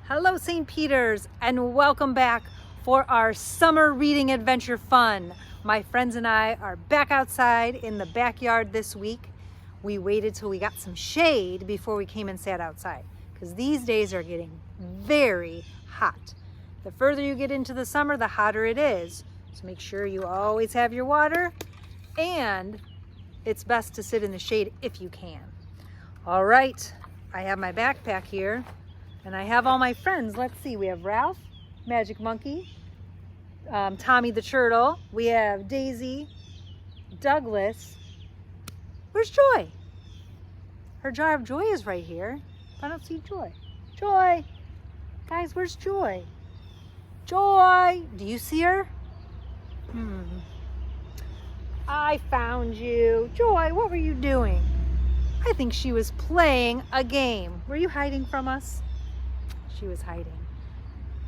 Hello, St. Peter's, and welcome back for our summer reading adventure fun. My friends and I are back outside in the backyard this week. We waited till we got some shade before we came and sat outside because these days are getting very hot. The further you get into the summer, the hotter it is. So make sure you always have your water, and it's best to sit in the shade if you can. All right, I have my backpack here. And I have all my friends. Let's see, we have Ralph, Magic Monkey, Tommy the Turtle. We have Daisy, Douglas. Where's Joy? Her jar of joy is right here. I don't see Joy. Joy! Guys, where's Joy? Joy! Do you see her? I found you. Joy, what were you doing? I think she was playing a game. Were you hiding from us? She was hiding.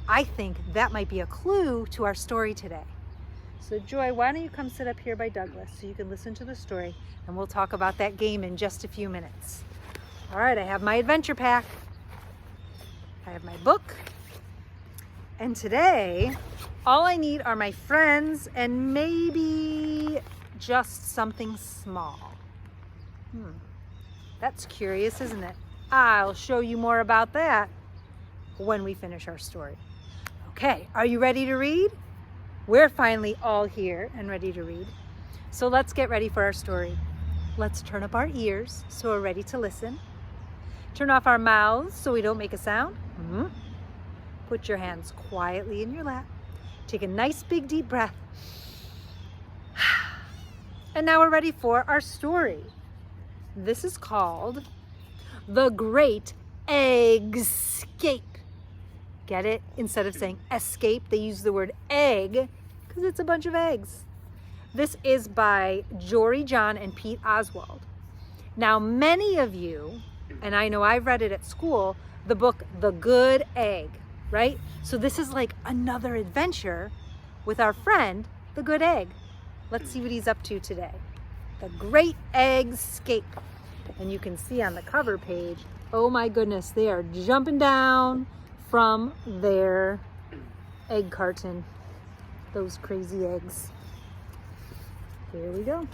I think that might be a clue to our story today. So Joy, why don't you come sit up here by Douglas so you can listen to the story, and we'll talk about that game in just a few minutes. All right, I have my adventure pack. I have my book. And today, all I need are my friends and maybe just something small. That's curious, isn't it? I'll show you more about that when we finish our story. Okay, are you ready to read? We're finally all here and ready to read. So let's get ready for our story. Let's turn up our ears so we're ready to listen. Turn off our mouths so we don't make a sound. Put your hands quietly in your lap. Take a nice big deep breath. And now we're ready for our story. This is called The Great Eggscape. Get it? Instead of saying escape, they use the word egg because it's a bunch of eggs. This is by Jory, John, and Pete Oswald. Now, many of you, and I know I've read it at school, the book The Good Egg, right? So this is like another adventure with our friend, the Good Egg. Let's see what he's up to today. The Great Eggscape. And you can see on the cover page, oh my goodness, they are jumping down from their egg carton. Those crazy eggs. Here we go.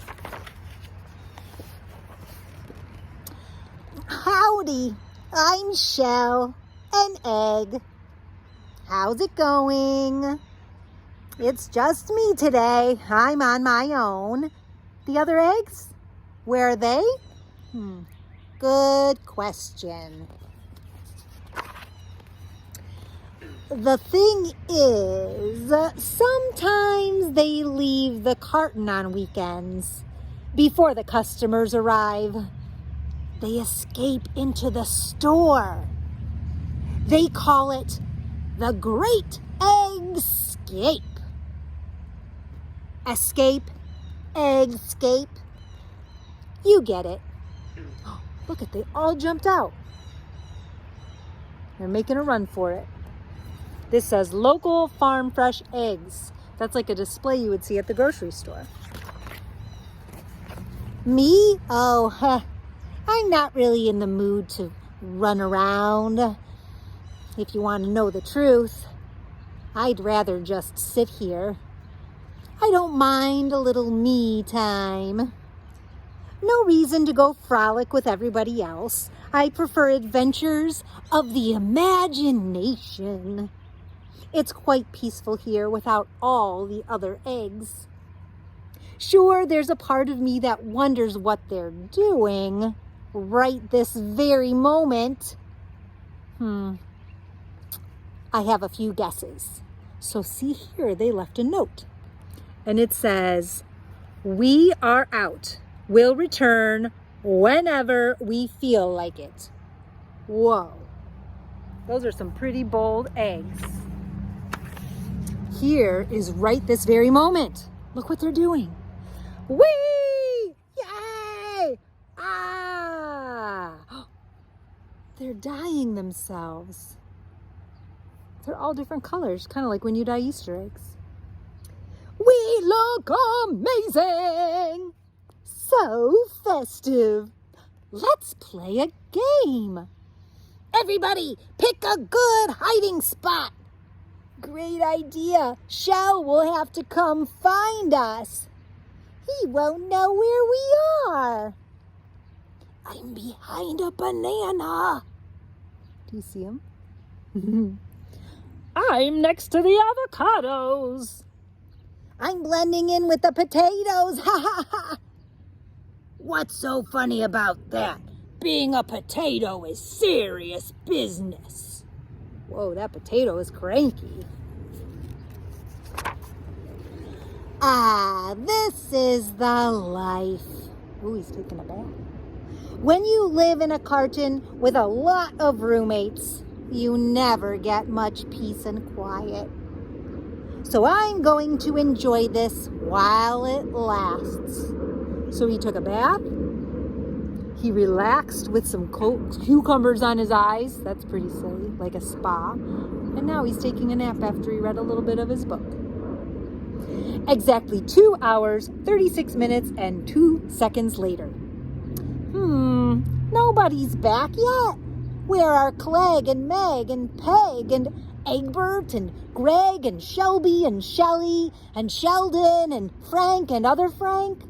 Howdy, I'm Shell, an egg. How's it going? It's just me today. I'm on my own. The other eggs? Where are they? Good question. The thing is, sometimes they leave the carton on weekends before the customers arrive. They escape into the store. They call it the Great Eggscape. Escape, eggscape. You get it. Look at, they all jumped out. They're making a run for it. This says local farm fresh eggs. That's like a display you would see at the grocery store. Me? Oh, I'm not really in the mood to run around. If you want to know the truth, I'd rather just sit here. I don't mind a little me time. No reason to go frolic with everybody else. I prefer adventures of the imagination. It's quite peaceful here without all the other eggs. Sure, there's a part of me that wonders what they're doing right this very moment. I have a few guesses. So see here, they left a note. And it says, "We are out. We'll return whenever we feel like it." Whoa. Those are some pretty bold eggs. Here is right this very moment. Look what they're doing. Whee! Yay! Ah! They're dyeing themselves. They're all different colors, kind of like when you dye Easter eggs. We look amazing! So festive. Let's play a game. Everybody, pick a good hiding spot. Great idea. Shell will have to come find us. He won't know where we are. I'm behind a banana. Do you see him? I'm next to the avocados. I'm blending in with the potatoes. Ha ha ha. What's so funny about that? Being a potato is serious business. Whoa, that potato is cranky. Ah, this is the life. Ooh, he's taking a bath. When you live in a carton with a lot of roommates, you never get much peace and quiet. So I'm going to enjoy this while it lasts. So he took a bath. He relaxed with some cucumbers on his eyes. That's pretty silly, like a spa. And now he's taking a nap after he read a little bit of his book. Exactly 2 hours, 36 minutes, and 2 seconds later. Nobody's back yet. Where are Clegg and Meg and Peg and Egbert and Greg and Shelby and Shelley and Sheldon and Frank and other Frank?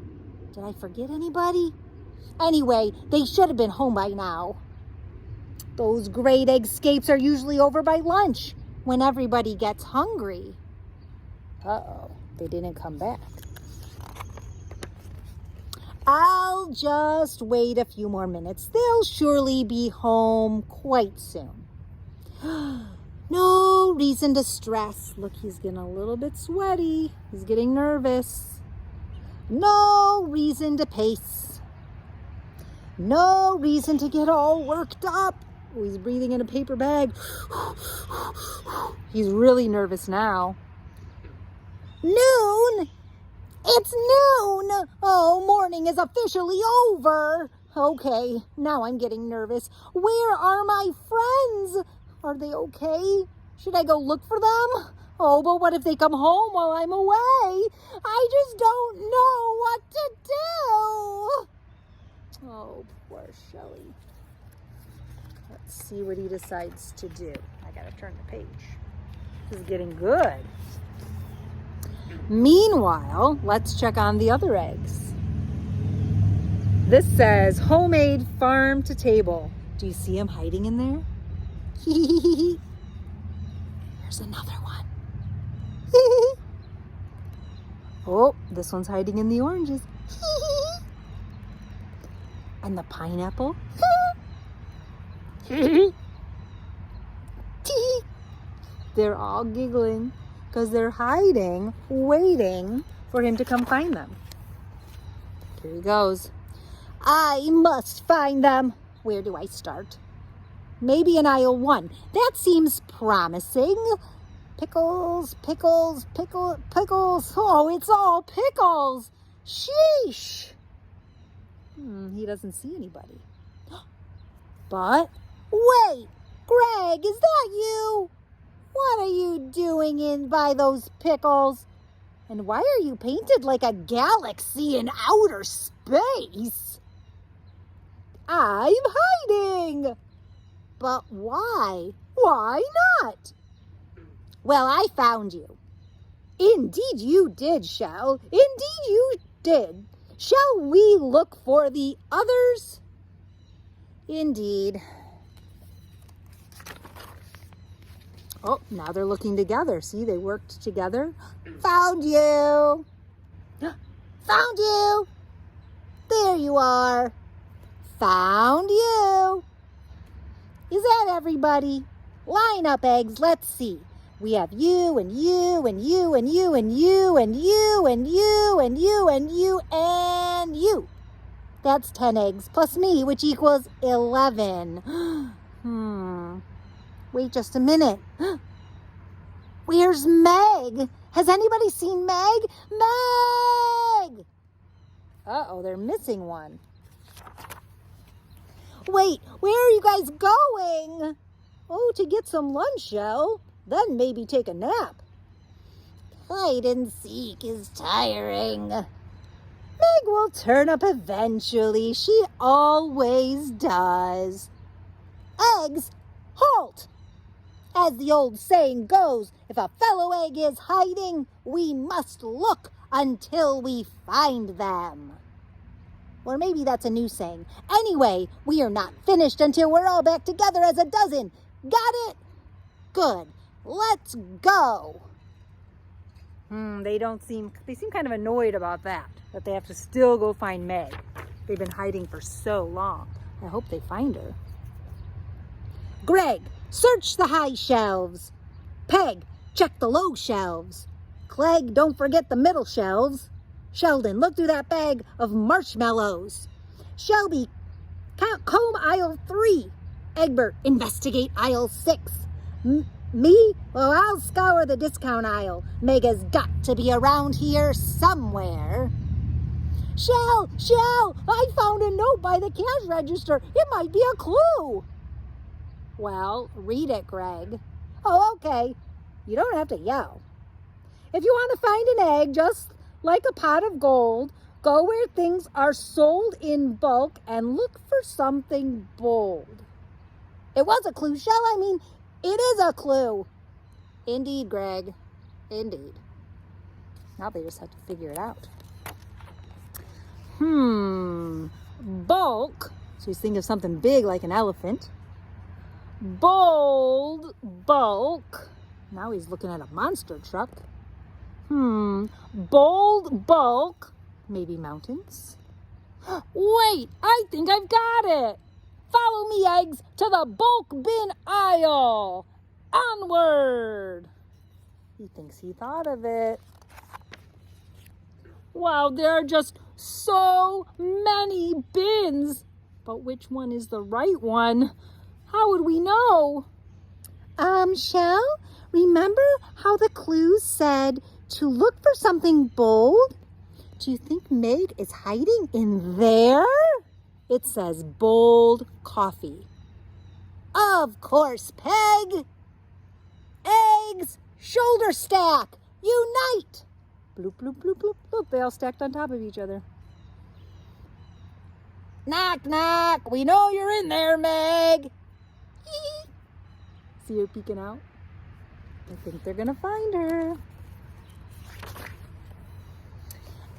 Did I forget anybody? Anyway, they should have been home by now. Those great Eggscapes are usually over by lunch when everybody gets hungry. Uh-oh, they didn't come back. I'll just wait a few more minutes. They'll surely be home quite soon. No reason to stress. Look, he's getting a little bit sweaty. He's getting nervous. No reason to pace. No reason to get all worked up. Oh, he's breathing in a paper bag. He's really nervous now. Noon? It's noon! Oh, morning is officially over. Okay, now I'm getting nervous. Where are my friends? Are they okay? Should I go look for them? Oh, but what if they come home while I'm away? I just don't know what to do. Oh, poor Shelly. Let's see what he decides to do. I gotta turn the page. This is getting good. Meanwhile, let's check on the other eggs. This says homemade farm to table. Do you see him hiding in there? Here's another one. Oh, this one's hiding in the oranges. And the pineapple. They're all giggling because they're hiding, waiting for him to come find them. Here he goes. I must find them. Where do I start? Maybe in aisle 1. That seems promising. Pickles, pickles, pickles. Oh, it's all pickles. Sheesh. He doesn't see anybody. But wait, Greg, is that you? What are you doing in by those pickles? And why are you painted like a galaxy in outer space? I'm hiding. But why? Why not? Well, I found you. Indeed you did, Shell. Indeed you did. Shall we look for the others? Indeed. Oh, now they're looking together. See, they worked together. Found you. Found you. There you are. Found you. Is that everybody? Line up, eggs. Let's see. We have you and you and you and you and you and you and you and you and you and you. That's 10 eggs plus me, which equals 11. Wait just a minute. Where's Meg? Has anybody seen Meg? Meg! Uh-oh, they're missing one. Wait, where are you guys going? Oh, to get some lunch, Shell. Then maybe take a nap. Hide and seek is tiring. Meg will turn up eventually. She always does. Eggs, Halt! As the old saying goes, if a fellow egg is hiding, we must look until we find them. Or maybe that's a new saying. Anyway, we are not finished until we're all back together as a dozen. Got it? Good. Let's go. They seem kind of annoyed about that they have to still go find Meg. They've been hiding for so long. I hope they find her. Greg, search the high shelves. Peg, check the low shelves. Clegg, don't forget the middle shelves. Sheldon, look through that bag of marshmallows. Shelby, comb aisle 3. Egbert, investigate aisle 6. Me? Well, I'll scour the discount aisle. Meg has got to be around here somewhere. Shell, I found a note by the cash register. It might be a clue. Well, read it, Greg. Oh, okay. You don't have to yell. If you want to find an egg, just like a pot of gold, go where things are sold in bulk and look for something bold. It was a clue, Shell. I mean, it is a clue. Indeed, Greg. Indeed. Now they just have to figure it out. Bulk. So he's thinking of something big like an elephant. Bold, bulk. Now he's looking at a monster truck. Bold, bulk. Maybe mountains. Wait, I think I've got it. Follow me, eggs, to the bulk bin aisle. Onward. He thinks he thought of it. Wow, there are just so many bins. But which one is the right one? How would we know? Shell, remember how the clues said to look for something bold? Do you think Meg is hiding in there? It says bold coffee. Of course, Peg. Eggs, shoulder stack, unite. Bloop, bloop, bloop, bloop, bloop. They all stacked on top of each other. Knock, knock. We know you're in there, Meg. See her peeking out? I think they're gonna find her.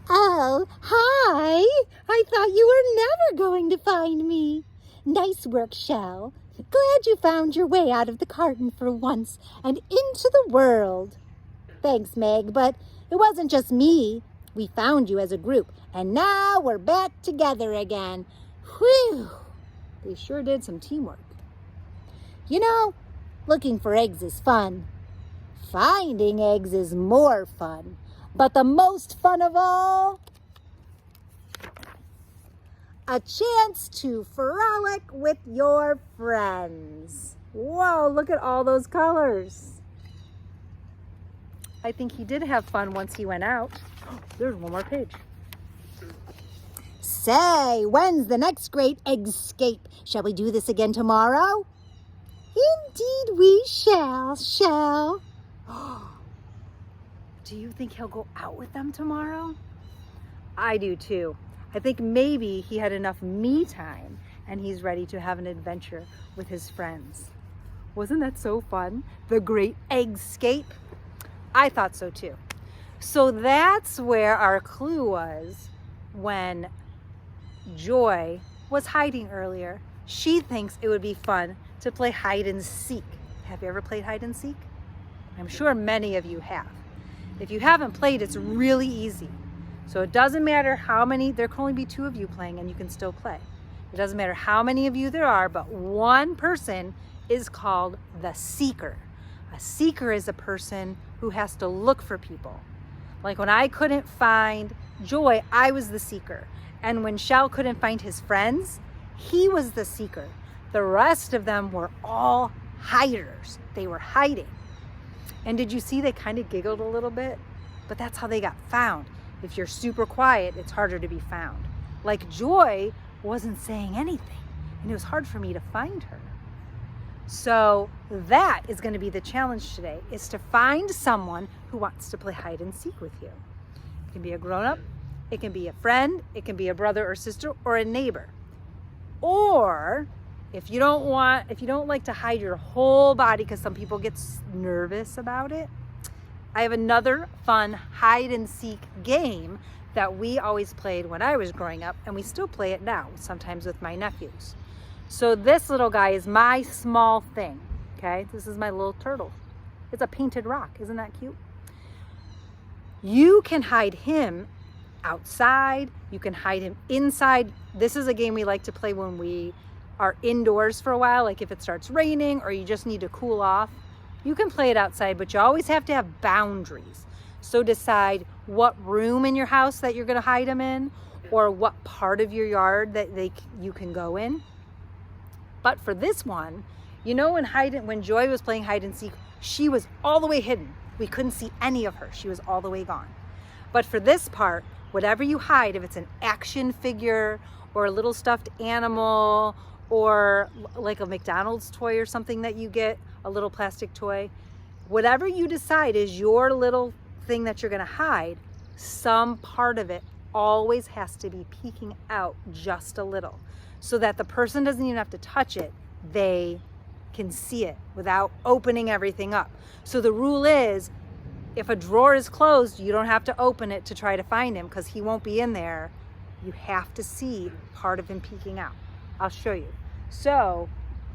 Oh, hi. I thought you were never going to find me. Nice work, Shell. Glad you found your way out of the carton for once and into the world. Thanks, Meg, but it wasn't just me. We found you as a group, and now we're back together again. Whew. They sure did some teamwork. You know, looking for eggs is fun. Finding eggs is more fun. But the most fun of all, a chance to frolic with your friends. Whoa, look at all those colors. I think he did have fun once he went out. There's one more page. Say, when's the next great Eggscape? Shall we do this again tomorrow? Indeed we shall. Do you think he'll go out with them tomorrow? I do too. I think maybe he had enough me time and he's ready to have an adventure with his friends. Wasn't that so fun? The great Eggscape? I thought so too. So that's where our clue was when Joy was hiding earlier. She thinks it would be fun to play hide and seek. Have you ever played hide and seek? I'm sure many of you have. If you haven't played, it's really easy. So it doesn't matter how many, there can only be 2 of you playing and you can still play. It doesn't matter how many of you there are, but one person is called the seeker. A seeker is a person who has to look for people. Like when I couldn't find Joy, I was the seeker. And when Shell couldn't find his friends, he was the seeker. The rest of them were all hiders. They were hiding. And did you see they kind of giggled a little bit? But that's how they got found. If you're super quiet, it's harder to be found. Like Joy wasn't saying anything, and it was hard for me to find her. So that is going to be the challenge today, is to find someone who wants to play hide and seek with you. It can be a grown-up, it can be a friend, it can be a brother or sister or a neighbor. Or If you don't like to hide your whole body, because some people get nervous about it, I have another fun hide and seek game that we always played when I was growing up, and we still play it now, sometimes with my nephews. So this little guy is my small thing, okay? This is my little turtle. It's a painted rock. Isn't that cute? You can hide him outside. You can hide him inside. This is a game we like to play when we are indoors for a while, like if it starts raining or you just need to cool off. You can play it outside, but you always have to have boundaries. So decide what room in your house that you're going to hide him in, or what part of your yard that you can go in. But for this one, you know, when Joy was playing hide and seek, she was all the way hidden. We couldn't see any of her. She was all the way gone. But for this part, whatever you hide, if it's an action figure or a little stuffed animal or like a McDonald's toy or something that you get, a little plastic toy, whatever you decide is your little thing that you're going to hide, some part of it always has to be peeking out just a little, so that the person doesn't even have to touch it. They can see it without opening everything up. So the rule is, if a drawer is closed, you don't have to open it to try to find him, because he won't be in there. You have to see part of him peeking out. I'll show you. So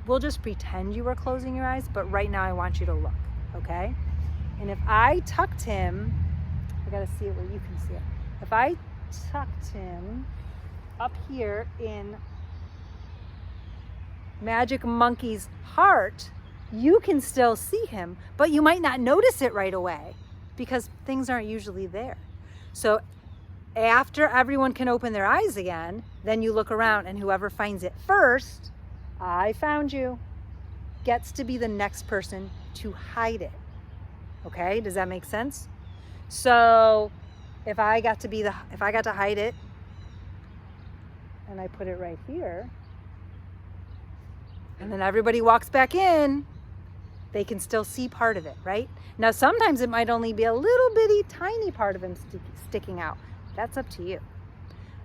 we'll just pretend you were closing your eyes, but right now I want you to look, okay? And if I tucked him, I gotta see it where you can see it. If I tucked him up here in Magic Monkey's heart, you can still see him, but you might not notice it right away because things aren't usually there. So after everyone can open their eyes again, then you look around, and whoever finds it first, I found you, gets to be the next person to hide it. Okay, does that make sense? So if I got to hide it and I put it right here, and then everybody walks back in, they can still see part of it, right? Now, sometimes it might only be a little bitty tiny part of him sticking out. That's up to you.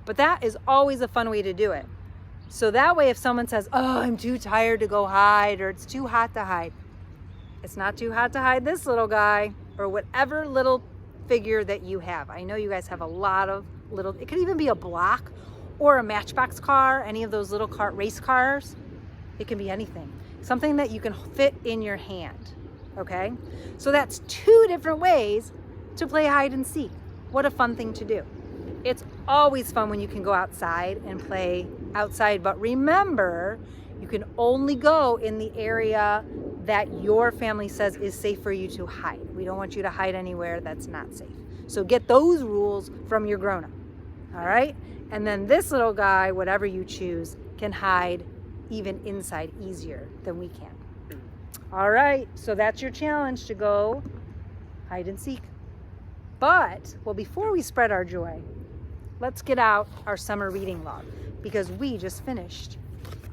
But that is always a fun way to do it. So that way, if someone says, oh, I'm too tired to go hide, or it's too hot to hide, it's not too hot to hide this little guy, or whatever little figure that you have. I know you guys have a lot of little, it could even be a block or a Matchbox car, any of those little race cars. It can be anything. Something that you can fit in your hand, okay? So that's 2 different ways to play hide and seek. What a fun thing to do. It's always fun when you can go outside and play outside, but remember, you can only go in the area that your family says is safe for you to hide. We don't want you to hide anywhere that's not safe. So get those rules from your grown-up, all right? And then this little guy, whatever you choose, can hide even inside easier than we can. All right, so that's your challenge, to go hide and seek. But, well, before we spread our joy, let's get out our summer reading log, because we just finished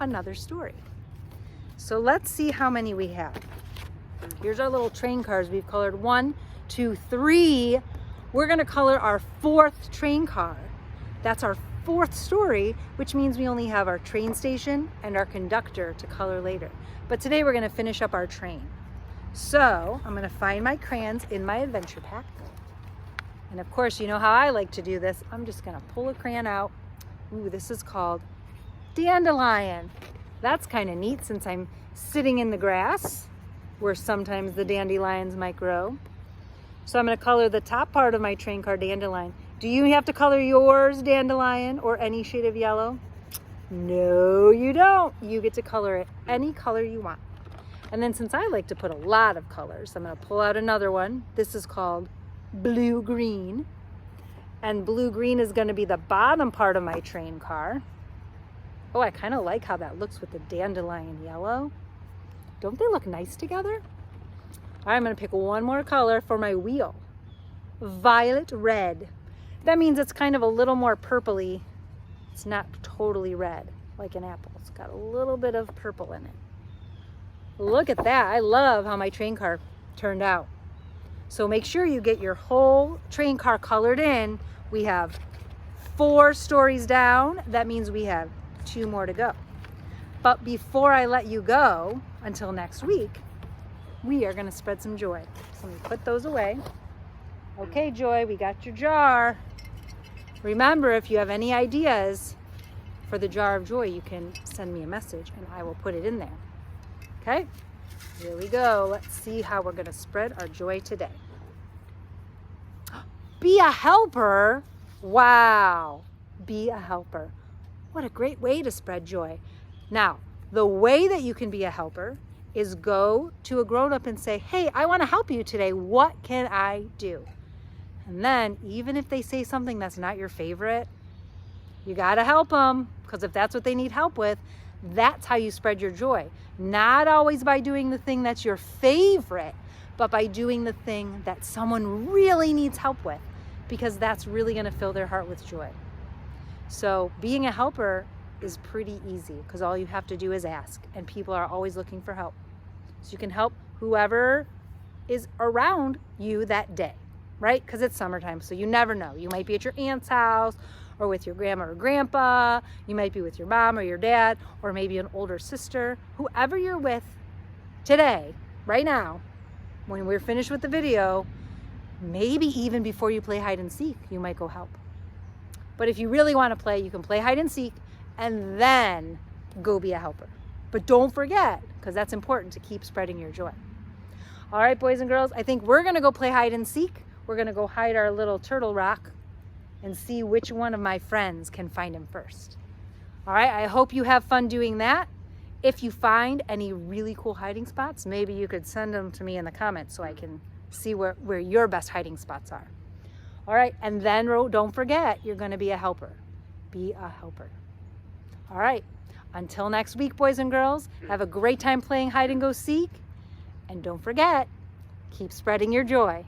another story. So let's see how many we have. Here's our little train cars. We've colored 1, 2, 3. We're gonna color our 4th train car. That's our 4th story, which means we only have our train station and our conductor to color later. But today we're gonna finish up our train. So I'm gonna find my crayons in my adventure pack. And of course, you know how I like to do this. I'm just gonna pull a crayon out. Ooh, this is called Dandelion. That's kind of neat, since I'm sitting in the grass where sometimes the dandelions might grow. So I'm gonna color the top part of my train car dandelion. Do you have to color yours dandelion or any shade of yellow? No, you don't. You get to color it any color you want. And then, since I like to put a lot of colors, I'm gonna pull out another one. This is called blue-green. And blue-green is gonna be the bottom part of my train car. Oh, I kind of like how that looks with the dandelion yellow. Don't they look nice together? All right, I'm gonna pick one more color for my wheel. Violet red. That means it's kind of a little more purpley. It's not totally red like an apple. It's got a little bit of purple in it. Look at that. I love how my train car turned out. So make sure you get your whole train car colored in. We have 4 stories down. That means we have 2 more to go. But before I let you go, until next week, we are gonna spread some joy. So let me put those away. Okay, Joy, we got your jar. Remember, if you have any ideas for the jar of joy, you can send me a message and I will put it in there. Okay, here we go. Let's see how we're gonna spread our joy today. Be a helper. Wow, be a helper. What a great way to spread joy. Now, the way that you can be a helper is go to a grown-up and say, hey, I wanna help you today. What can I do? And then even if they say something that's not your favorite, you gotta help them, because if that's what they need help with, that's how you spread your joy. Not always by doing the thing that's your favorite, but by doing the thing that someone really needs help with, because that's really gonna fill their heart with joy. So being a helper is pretty easy, because all you have to do is ask, and people are always looking for help. So you can help whoever is around you that day, right? Because it's summertime, so you never know. You might be at your aunt's house, or with your grandma or grandpa. You might be with your mom or your dad, or maybe an older sister. Whoever you're with today, right now, when we're finished with the video, maybe even before you play hide and seek, you might go help. But if you really want to play, you can play hide and seek and then go be a helper. But don't forget, because that's important to keep spreading your joy. All right, boys and girls, I think we're gonna go play hide and seek. We're gonna go hide our little turtle rock and see which one of my friends can find him first. All right, I hope you have fun doing that. If you find any really cool hiding spots, maybe you could send them to me in the comments so I can see where your best hiding spots are. All right, and then don't forget, you're gonna be a helper. Be a helper. All right, until next week, boys and girls, have a great time playing hide and go seek. And don't forget, keep spreading your joy.